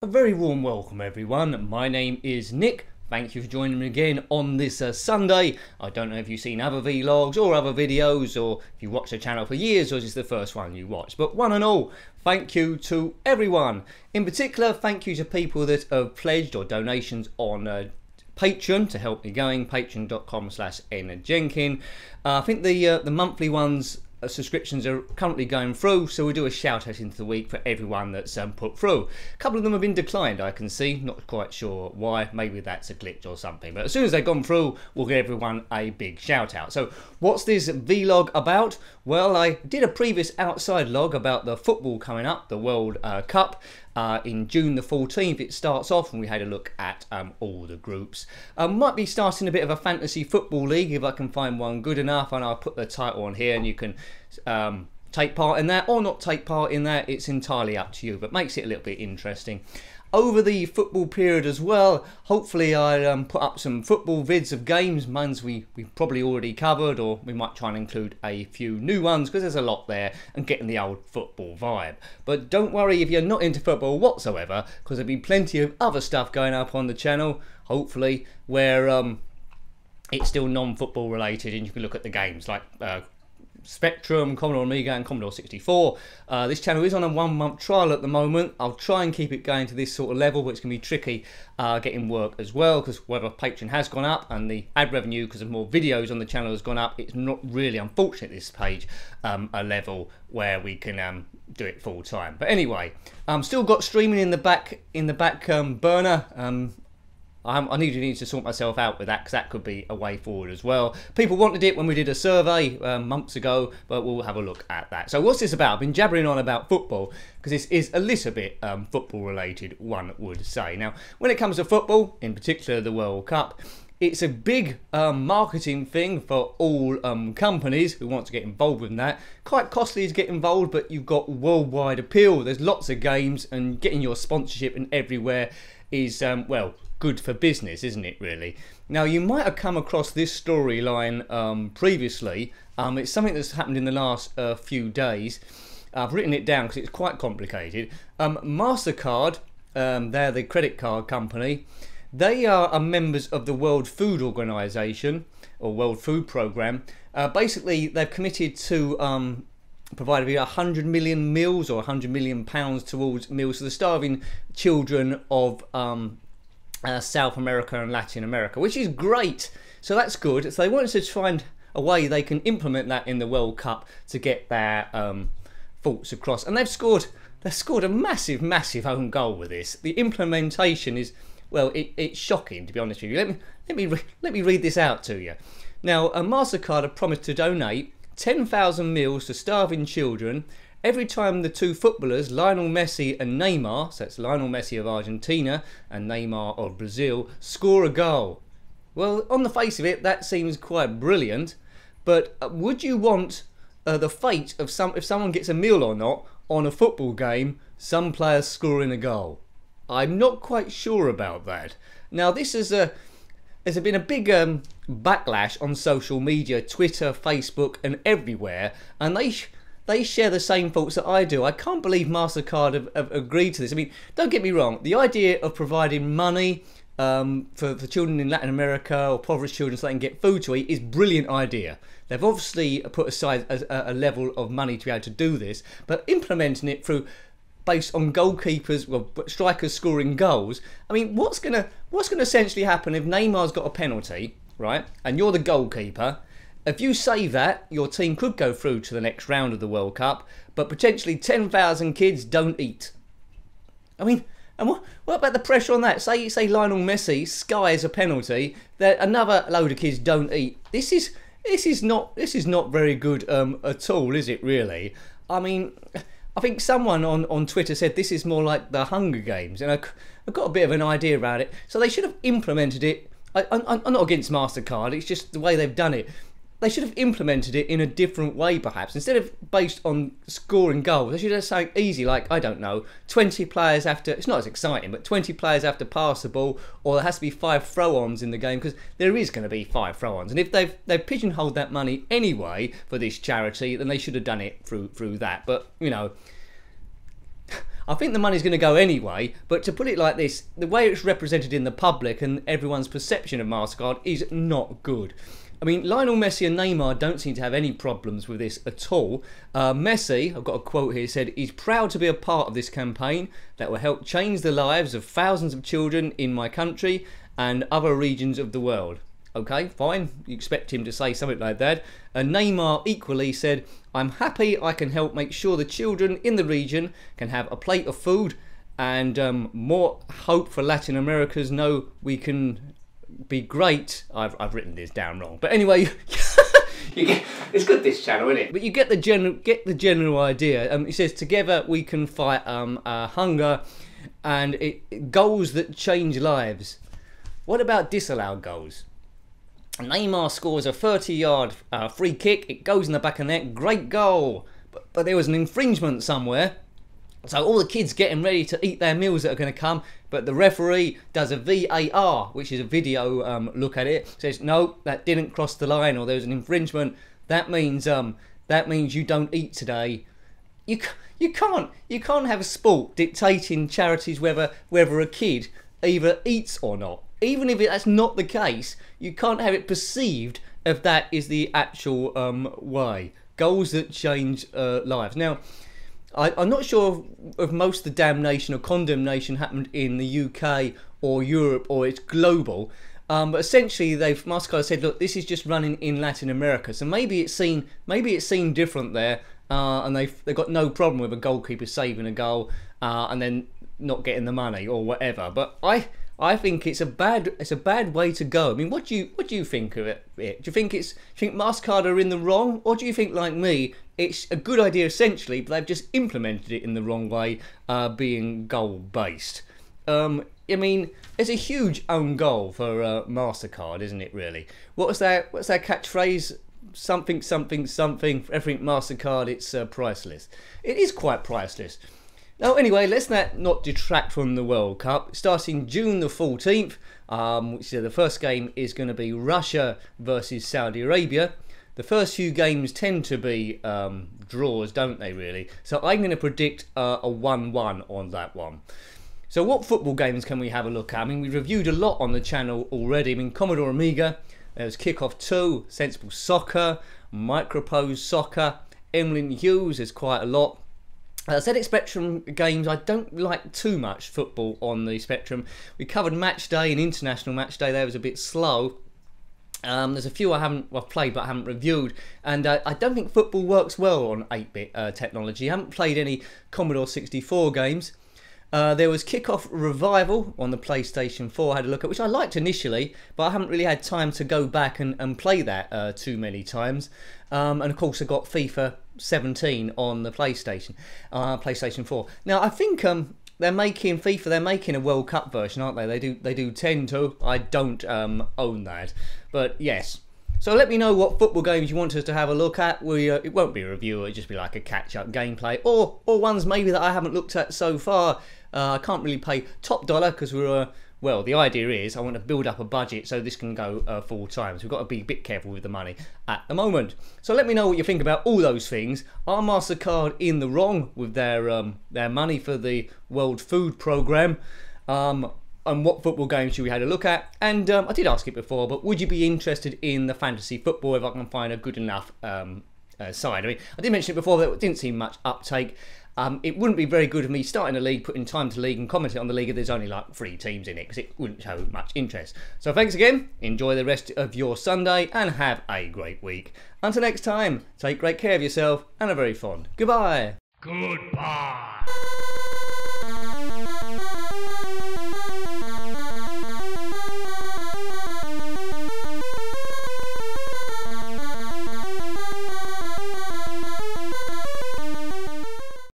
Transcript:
A very warm welcome everyone, my name is Nick. Thank you for joining me again on this Sunday. I don't know if you've seen other vlogs or other videos, or if you watched the channel for years or just the first one you watched. But one and all, thank you to everyone. In particular, thank you to people that have pledged or donations on Patreon to help me going, patreon.com/njenkin. I think the monthly ones subscriptions are currently going through, so we'll do a shout out into the week for everyone that's put through. A couple of them have been declined, I can see, not quite sure why, maybe that's a glitch or something, but as soon as they've gone through we'll give everyone a big shout out. So what's this vlog about? Well, I did a previous outside log about the football coming up, the World Cup. In June the 14th it starts off, and we had a look at all the groups. Might be starting a bit of a fantasy football league if I can find one good enough, and I'll put the title on here and you can take part in that or not take part in that. It's entirely up to you, but makes it a little bit interesting. Over the football period as well, hopefully I'll put up some football vids of games, ones we've probably already covered, or we might try and include a few new ones because there's a lot there and getting the old football vibe. But don't worry if you're not into football whatsoever, because there'll be plenty of other stuff going up on the channel, hopefully, where it's still non-football related and you can look at the games like Spectrum, Commodore Amiga and Commodore 64. This channel is on a 1-month trial at the moment. I'll try and keep it going to this sort of level, but it's going to be tricky getting work as well, because whether Patreon has gone up and the ad revenue because of more videos on the channel has gone up, it's not really, unfortunately at this page, a level where we can do it full time. But anyway, still got streaming in the back burner. I need to sort myself out with that, because that could be a way forward as well. People wanted it when we did a survey months ago, but we'll have a look at that. So what's this about? I've been jabbering on about football because this is a little bit football related, one would say. Now, when it comes to football, in particular the World Cup, it's a big marketing thing for all companies who want to get involved with that. Quite costly to get involved, but you've got worldwide appeal. There's lots of games, and getting your sponsorship and everywhere is, well, good for business, isn't it, really? Now, you might have come across this storyline previously. It's something that's happened in the last few days. I've written it down because it's quite complicated. Mastercard, they're the credit card company. They are members of the World Food Organization, or World Food Programme. Basically, they've committed to provide 100 million meals, or 100 million pounds towards meals to the starving children of South America and Latin America, which is great. So that's good. So they wanted to find a way they can implement that in the World Cup to get their thoughts across, and they've scored a massive own goal with this. The implementation is, well, it's shocking, to be honest with you. Let me read this out to you. Now, Mastercard have promised to donate 10,000 meals to starving children every time the two footballers, Lionel Messi and Neymar, so it's Lionel Messi of Argentina and Neymar of Brazil, score a goal. Well, on the face of it, that seems quite brilliant, but would you want the fate of if someone gets a meal or not on a football game, some players scoring a goal? I'm not quite sure about that. Now, there's been a big backlash on social media, Twitter, Facebook and everywhere, and they share the same thoughts that I do. I can't believe Mastercard have agreed to this. I mean, don't get me wrong, the idea of providing money for children in Latin America or impoverished children so they can get food to eat is a brilliant idea. They've obviously put aside a level of money to be able to do this, but implementing it based on goalkeepers, well, strikers scoring goals. I mean, what's gonna essentially happen if Neymar's got a penalty, right, and you're the goalkeeper? If you save that, your team could go through to the next round of the World Cup, but potentially 10,000 kids don't eat. I mean, and what about the pressure on that? Say Lionel Messi skies a penalty, that another load of kids don't eat. This is not very good at all, is it really? I mean, I think someone on Twitter said this is more like the Hunger Games, and I've got a bit of an idea about it. So they should have implemented it. I'm not against Mastercard, it's just the way they've done it. They should have implemented it in a different way, perhaps. Instead of based on scoring goals, they should have something easy, like, I don't know, 20 players have to, it's not as exciting, but 20 players have to pass the ball, or there has to be 5 throw-ons in the game, because there is going to be 5 throw-ons. And if they've pigeonholed that money anyway for this charity, then they should have done it through that. But, you know, I think the money's going to go anyway, but to put it like this, the way it's represented in the public and everyone's perception of Mastercard is not good. I mean, Lionel Messi and Neymar don't seem to have any problems with this at all. Messi, I've got a quote here, said he's proud to be a part of this campaign that will help change the lives of thousands of children in my country and other regions of the world. Okay, fine, you expect him to say something like that. And Neymar equally said, I'm happy I can help make sure the children in the region can have a plate of food, and more hope for Latin Americans know we can be great. I've written this down wrong, but anyway, it's good, this channel, isn't it? But you get the general idea. He says together we can fight hunger, and goals that change lives. What about disallowed goals? Neymar scores a 30-yard free kick. It goes in the back of the net. Great goal. But there was an infringement somewhere. So all the kids getting ready to eat their meals that are going to come. But the referee does a VAR, which is a video look at it. Says, no, that didn't cross the line, or there was an infringement. That means you don't eat today. You can't have a sport dictating charities whether a kid either eats or not. Even if that's not the case, you can't have it perceived if that is the actual way. Goals that change lives. Now, I'm not sure if most of the damnation or condemnation happened in the UK or Europe, or it's global. But essentially, Mastercard said, look, this is just running in Latin America, so maybe it's seen different there, and they've got no problem with a goalkeeper saving a goal and then not getting the money or whatever. But I think it's a bad way to go. I mean, what do you think of it? Do you think Mastercard are in the wrong, or do you think, like me, it's a good idea essentially, but they've just implemented it in the wrong way, being goal based? I mean, it's a huge own goal for Mastercard, isn't it? Really, what's that catchphrase? Something something something. For everything Mastercard, it's priceless. It is quite priceless. Now, anyway, let's not detract from the World Cup. Starting June the 14th, which is the first game is going to be Russia versus Saudi Arabia. The first few games tend to be draws, don't they, really? So I'm going to predict a 1-1 on that one. So what football games can we have a look at? I mean, we've reviewed a lot on the channel already. I mean, Commodore Amiga, there's Kickoff 2, Sensible Soccer, Micropose Soccer, Emlyn Hughes, there's quite a lot. ZX Spectrum games, I don't like too much football on the Spectrum. We covered Match Day and International Match Day. There was a bit slow. There's a few I've played but I haven't reviewed, and I don't think football works well on 8-bit technology. I haven't played any Commodore 64 games. There was Kickoff Revival on the PlayStation 4, I had a look at, which I liked initially, but I haven't really had time to go back and play that too many times. And of course I got FIFA 17 on the PlayStation 4. Now I think they're making a World Cup version, aren't they? They do tend to. I don't own that, but yes. So let me know what football games you want us to have a look at. It won't be a review, it'll just be like a catch-up gameplay, or ones maybe that I haven't looked at so far. I can't really pay top dollar because well, the idea is I want to build up a budget so this can go full time. So we've got to be a bit careful with the money at the moment. So let me know what you think about all those things. Are Mastercard in the wrong with their money for the World Food Programme? And what football games should we have a look at? And I did ask it before, but would you be interested in the fantasy football if I can find a good enough side? I mean, I did mention it before, that it didn't seem much uptake. It wouldn't be very good of me starting a league, putting time to league and commenting on the league if there's only like 3 teams in it, because it wouldn't show much interest. So thanks again, enjoy the rest of your Sunday and have a great week. Until next time, take great care of yourself and a very fond goodbye. Goodbye.